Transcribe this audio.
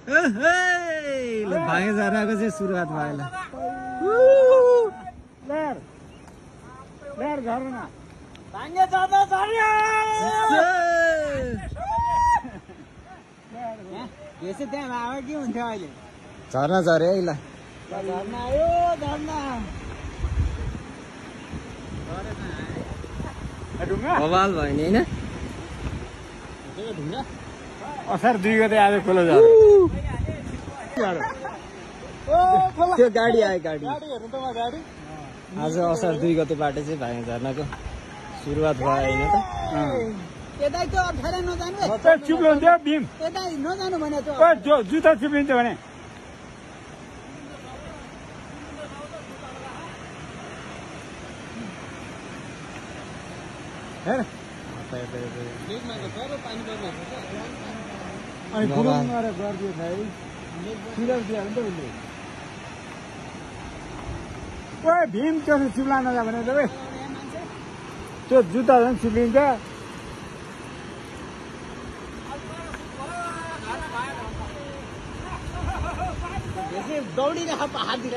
ल भागे झरनाको चाहिँ सुरुवात भयो ल झरना भाङ्गे झर्ना झर्यो यसो त्यहाँ हावा के हुन्थ्यो अहिले झर्ना झऱ्यो है ल झर्ना आयो झर्ना बवाल भयो नि होइन असार 2 गते आज खोला त्यो गाडी आयो गाडी हेर्नु त गाडी आज असार 2 गतेबाट चाहिँ भागे झरनाको सुरुवात भयो होइन त यता त्यो अप्ठ्यारो नजानु चिप्लो हुन्थ्यो भीम यता नजानु भने त जुत्ता चिप्लिन्छ भने अनि गुरुङमा गरिदियो भाइ सिरक दियो भने त उसले ओए भीम त्यो चिप्ला नजा भने त त्यो जुत्ता झन् चिप्लिन्छ दौडिरहेको हाततिर